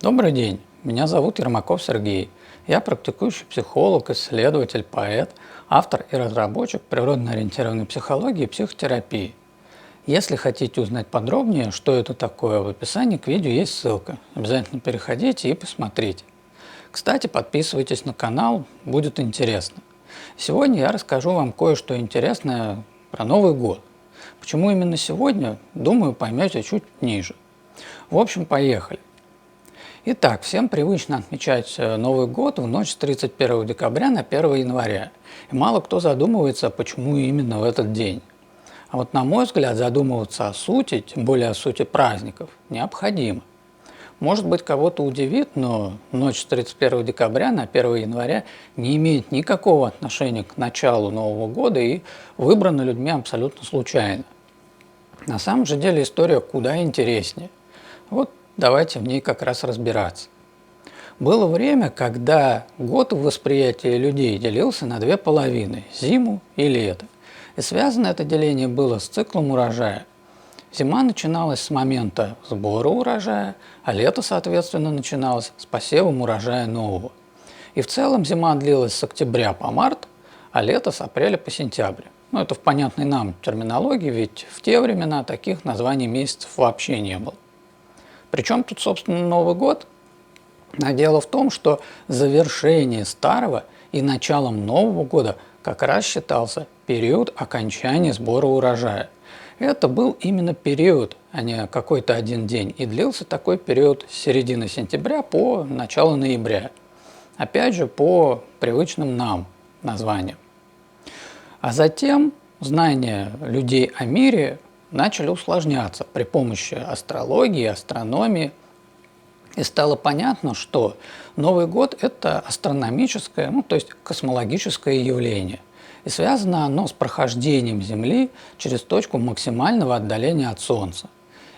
Добрый день, меня зовут Ермаков Сергей. Я практикующий психолог, исследователь, поэт, автор и разработчик природно-ориентированной психологии и психотерапии. Если хотите узнать подробнее, что это такое, в описании к видео есть ссылка. Обязательно переходите и посмотрите. Кстати, подписывайтесь на канал, будет интересно. Сегодня я расскажу вам кое-что интересное про Новый год. Почему именно сегодня, думаю, поймете чуть ниже. В общем, поехали. Итак, всем привычно отмечать Новый год в ночь с 31 декабря на 1 января. И мало кто задумывается, почему именно в этот день. А вот на мой взгляд, задумываться о сути, тем более о сути праздников, необходимо. Может быть, кого-то удивит, но ночь с 31 декабря на 1 января не имеет никакого отношения к началу Нового года и выбрана людьми абсолютно случайно. На самом же деле история куда интереснее. Вот давайте в ней как раз разбираться. Было время, когда год в восприятии людей делился на две половины – зиму и лето. И связано это деление было с циклом урожая. Зима начиналась с момента сбора урожая, а лето, соответственно, начиналось с посевом урожая нового. И в целом зима длилась с октября по март, а лето с апреля по сентябрь. Ну, это в понятной нам терминологии, ведь в те времена таких названий месяцев вообще не было. Причем тут, собственно, Новый год? А дело в том, что завершение старого и началом Нового года как раз считался период окончания сбора урожая. Это был именно период, а не какой-то один день. И длился такой период с середины сентября по начало ноября. Опять же, по привычным нам названиям. А затем знания людей о мире начали усложняться при помощи астрологии, астрономии. И стало понятно, что Новый год – это астрономическое, то есть космологическое явление. И связано оно с прохождением Земли через точку максимального отдаления от Солнца.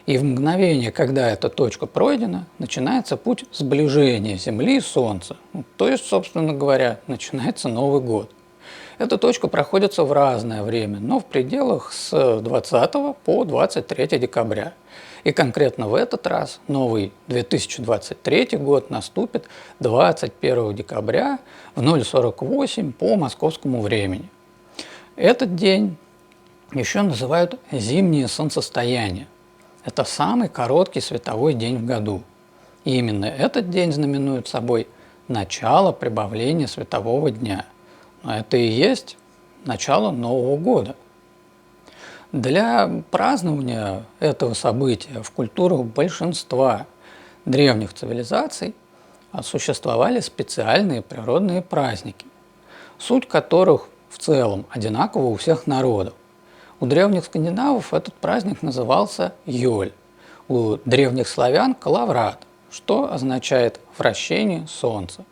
И в мгновение, когда эта точка пройдена, начинается путь сближения Земли и Солнца. То есть, собственно говоря, начинается Новый год. Эта точка проходится в разное время, но в пределах с 20 по 23 декабря. И конкретно в этот раз новый 2023 год наступит 21 декабря в 0:48 по московскому времени. Этот день еще называют зимнее солнцестояние. Это самый короткий световой день в году. И именно этот день знаменует собой начало прибавления светового дня. Но это и есть начало Нового года. Для празднования этого события в культурах большинства древних цивилизаций существовали специальные природные праздники, суть которых в целом одинакова у всех народов. У древних скандинавов этот праздник назывался Йоль, у древних славян – Калаврат, что означает «вращение солнца».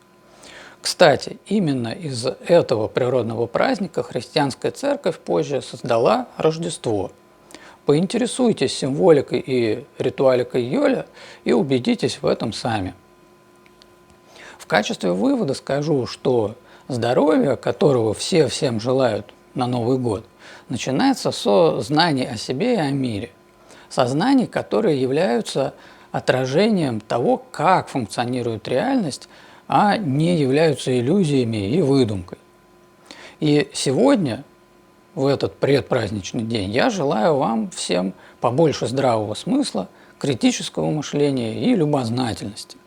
Кстати, именно из этого природного праздника христианская церковь позже создала Рождество. Поинтересуйтесь символикой и ритуаликой Йоля и убедитесь в этом сами. В качестве вывода скажу, что здоровье, которого все всем желают на Новый год, начинается со знаний о себе и о мире. Со знаний, которые являются отражением того, как функционирует реальность, а не являются иллюзиями и выдумкой. И сегодня, в этот предпраздничный день, я желаю вам всем побольше здравого смысла, критического мышления и любознательности.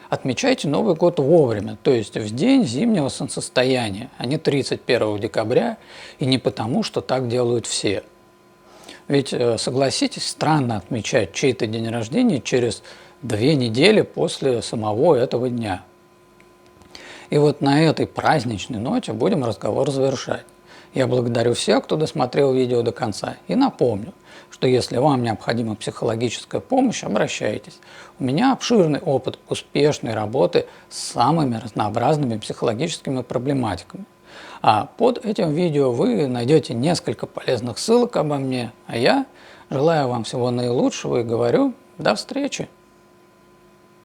Отмечайте Новый год вовремя, то есть в день зимнего солнцестояния, а не 31 декабря, и не потому, что так делают все. Ведь, согласитесь, странно отмечать чей-то день рождения через 2 недели после самого этого дня. И вот на этой праздничной ноте будем разговор завершать. Я благодарю всех, кто досмотрел видео до конца, и напомню, что если вам необходима психологическая помощь, обращайтесь. У меня обширный опыт успешной работы с самыми разнообразными психологическими проблематиками. А под этим видео вы найдете несколько полезных ссылок обо мне, а я желаю вам всего наилучшего и говорю до встречи!